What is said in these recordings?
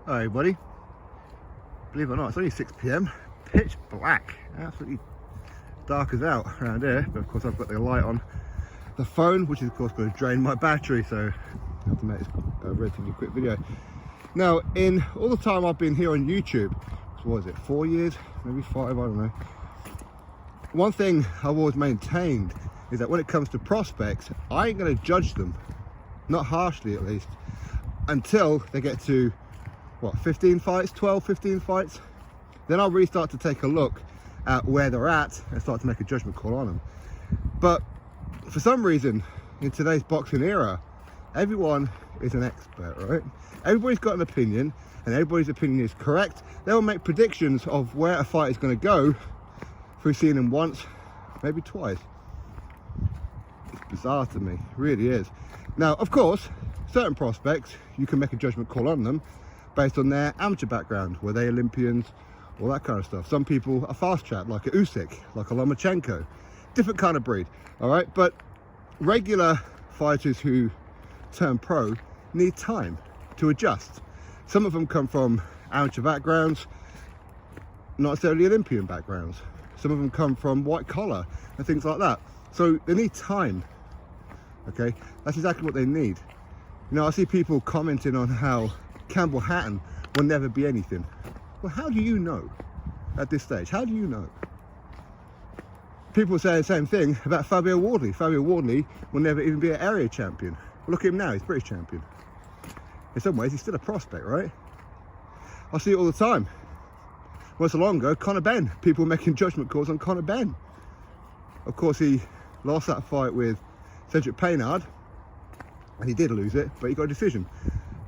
Hi everybody, believe it or not, it's only 6 PM, pitch black, absolutely dark as out around here, but of course I've got the light on the phone, which is of course going to drain my battery, so I have to make this a relatively quick video. Now, in all the time I've been here on YouTube, so what is it, 4 years, maybe 5, I don't know, one thing I've always maintained is that when it comes to prospects, I ain't going to judge them, not harshly at least, until they get to what, 15 fights, 12, 15 fights. Then I'll really start to take a look at where they're at and start to make a judgment call on them. But for some reason, in today's boxing era, everyone is an expert, right? Everybody's got an opinion, and everybody's opinion is correct. They'll make predictions of where a fight is going to go through seeing them once, maybe twice. It's bizarre to me, it really is. Now, of course, certain prospects, you can make a judgment call on them based on their amateur background. Were they Olympians? All that kind of stuff. Some people are fast chat, like a Usyk, like a Lomachenko. Different kind of breed, all right? But regular fighters who turn pro need time to adjust. Some of them come from amateur backgrounds, not necessarily Olympian backgrounds. Some of them come from white collar and things like that. So they need time, okay? That's exactly what they need. You know, I see people commenting on how Campbell Hatton will never be anything. Well, how do you know at this stage? How do you know? People say the same thing about Fabio Wardley. Fabio Wardley will never even be an area champion. Well, look at him now, he's British champion. In some ways, he's still a prospect, right? I see it all the time. Not so long ago, Conor Benn, people making judgment calls on Conor Benn. Of course, he lost that fight with Cedric Paynard, and he did lose it, but he got a decision.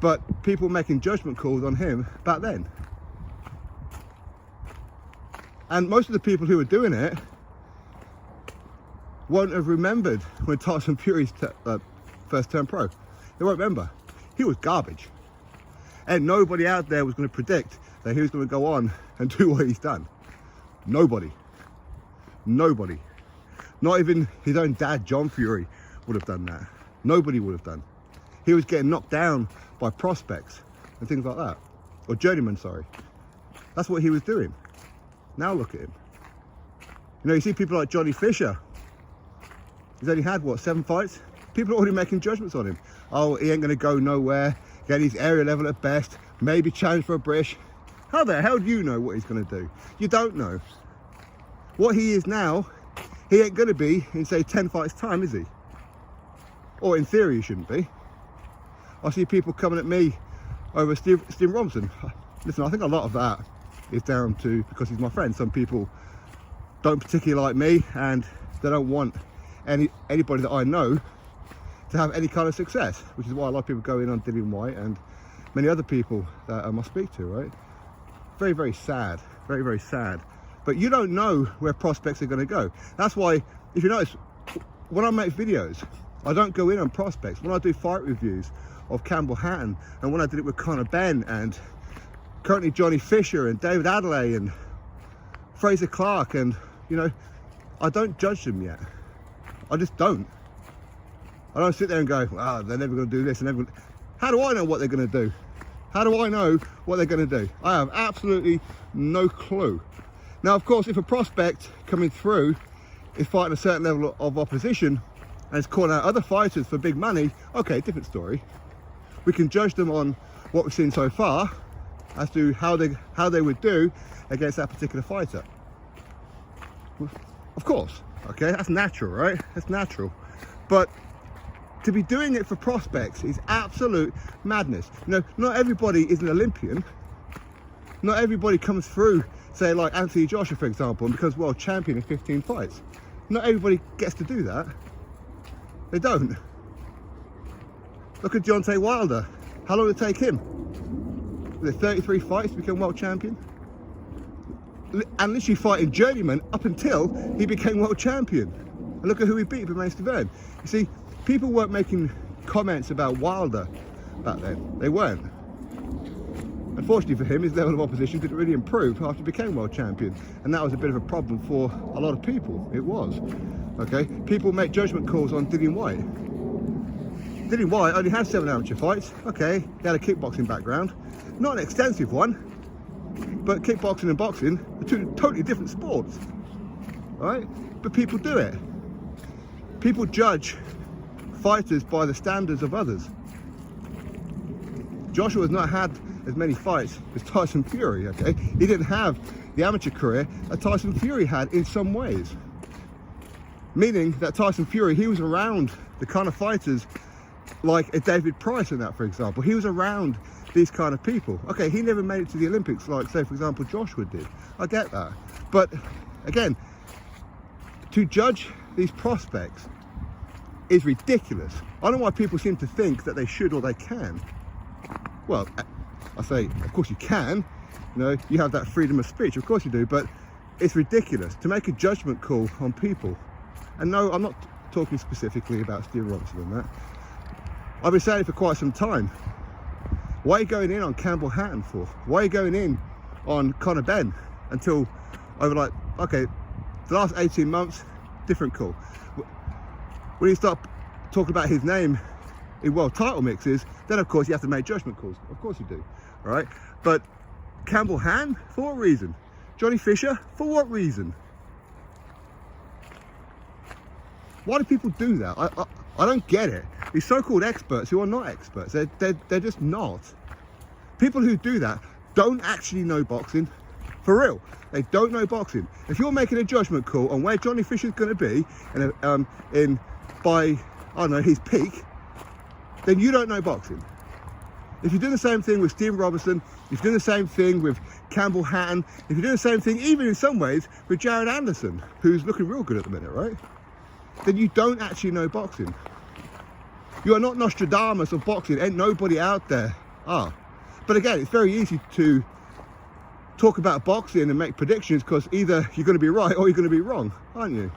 But people making judgment calls on him back then. And most of the people who were doing it won't have remembered when Tyson Fury's first turned pro. They won't remember. He was garbage. And nobody out there was going to predict that he was going to go on and do what he's done. Nobody. Nobody. Not even his own dad, John Fury, would have done that. Nobody would have done. He was getting knocked down by prospects and things like that. Or journeyman, sorry. That's what he was doing. Now look at him. You know, you see people like Johnny Fisher. He's only had, what, 7 fights? People are already making judgments on him. Oh, he ain't going to go nowhere. Get his area level at best. Maybe challenge for a British. How the hell do you know what he's going to do? You don't know. What he is now, he ain't going to be in, say, 10 fights time, is he? Or in theory, he shouldn't be. I see people coming at me over Steve Robinson. Listen, I think a lot of that is down to because he's my friend. Some people don't particularly like me, and they don't want anybody that I know to have any kind of success, which is why a lot of people go in on Dillian Whyte and many other people that I must speak to, right? Very, very sad. Very, very sad. But you don't know where prospects are going to go. That's why, if you notice, when I make videos, I don't go in on prospects. When I do fight reviews of Campbell Hatton, and when I did it with Conor Benn, and currently Johnny Fisher and David Adelaide and Fraser Clark, and you know, I don't judge them yet. I just don't. I don't sit there and go, wow, they're never going to do this and never. How do I know what they're going to do? How do I know what they're going to do? I have absolutely no clue. Now, of course, if a prospect coming through is fighting a certain level of opposition and is calling out other fighters for big money, okay, different story. We can judge them on what we've seen so far as to how they would do against that particular fighter. Of course, okay, that's natural, right? That's natural. But to be doing it for prospects is absolute madness. You know, not everybody is an Olympian. Not everybody comes through, say like Anthony Joshua, for example, and becomes world champion in 15 fights. Not everybody gets to do that. They don't. Look at Deontay Wilder. How long did it take him? Was it 33 fights to become world champion? And literally fighting journeyman up until he became world champion. And look at who he beat for main event. You see, people weren't making comments about Wilder back then. They weren't. Unfortunately for him, his level of opposition didn't really improve after he became world champion. And that was a bit of a problem for a lot of people. It was. Okay? People make judgment calls on Dillian Whyte. Dillian Whyte only had 7 amateur fights. Okay, he had a kickboxing background. Not an extensive one, but kickboxing and boxing are two totally different sports, right? But people do it. People judge fighters by the standards of others. Joshua has not had as many fights as Tyson Fury, okay? He didn't have the amateur career that Tyson Fury had in some ways. Meaning that Tyson Fury, he was around the kind of fighters like a David Price and that, for example. He was around these kind of people. Okay, he never made it to the Olympics like, say, for example, Joshua did. I get that. But again, to judge these prospects is ridiculous. I don't know why people seem to think that they should or they can. Well, I say, of course you can. You know, you have that freedom of speech, of course you do, but it's ridiculous to make a judgment call on people. And no, I'm not talking specifically about Steve Robinson and that. I've been saying it for quite some time. Why are you going in on Campbell Hatton for? Why are you going in on Conor Benn until over, like, okay, the last 18 months, different call. When you start talking about his name in world title mixes, then of course you have to make judgment calls. Of course you do, all right? But Campbell Hatton, for what reason? Johnny Fisher, for what reason? Why do people do that? I don't get it. These so-called experts who are not experts, they're just not. People who do that don't actually know boxing. For real, they don't know boxing. If you're making a judgment call on where Johnny Fisher's going to be by, I don't know, his peak, then you don't know boxing. If you're doing the same thing with Steve Robinson, if you're doing the same thing with Campbell Hatton, if you're doing the same thing, even in some ways, with Jared Anderson, who's looking real good at the minute, right? Then you don't actually know boxing. You are not Nostradamus of boxing. Ain't nobody out there are. But again, it's very easy to talk about boxing and make predictions because either you're going to be right or you're going to be wrong, aren't you?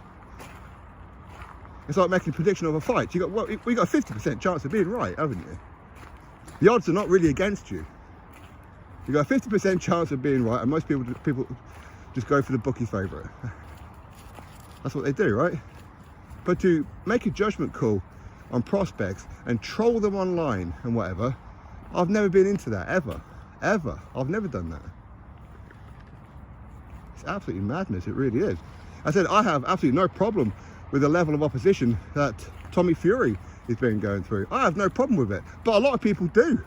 It's like making a prediction of a fight. We got a 50% chance of being right, haven't you? The odds are not really against you. You got a 50% chance of being right, and most people just go for the bookie favourite. That's what they do, right? But to make a judgment call on prospects and troll them online and whatever, I've never been into that, ever. I've never done that. It's absolutely madness, it really is. I said I have absolutely no problem with the level of opposition that Tommy Fury has been going through. I have no problem with it, but a lot of people do.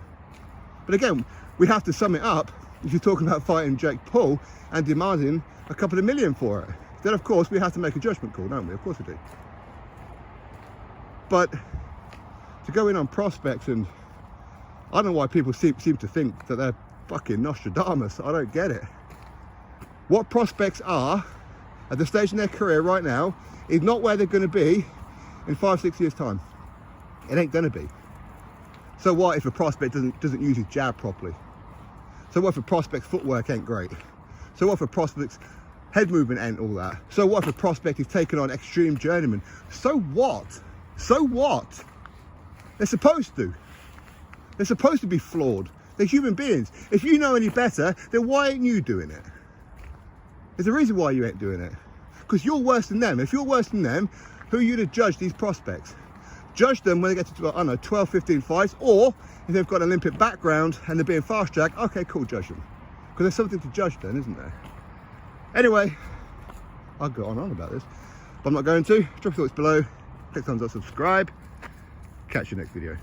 But again, we have to sum it up. If you're talking about fighting Jake Paul and demanding a couple of million for it, then of course we have to make a judgment call, don't we? Of course we do. But to go in on prospects, and I don't know why people seem to think that they're fucking Nostradamus. I don't get it. What prospects are at the stage in their career right now is not where they're going to be in 5-6 years time. It ain't going to be. So what if a prospect doesn't use his jab properly? So what if a prospect's footwork ain't great? So what if a prospect's head movement ain't all that? So what if a prospect is taking on extreme journeyman? So what? So what? They're supposed to. They're supposed to be flawed. They're human beings. If you know any better, then why ain't you doing it? There's a reason why you ain't doing it. Because you're worse than them. If you're worse than them, who are you to judge these prospects? Judge them when they get to, I don't know, 12, 15 fights, or if they've got an Olympic background and they're being fast-tracked, okay, cool, judge them. Because there's something to judge then, isn't there? Anyway, I'll go on about this, but I'm not going to. Drop your thoughts below, click thumbs up, subscribe. Catch you next video.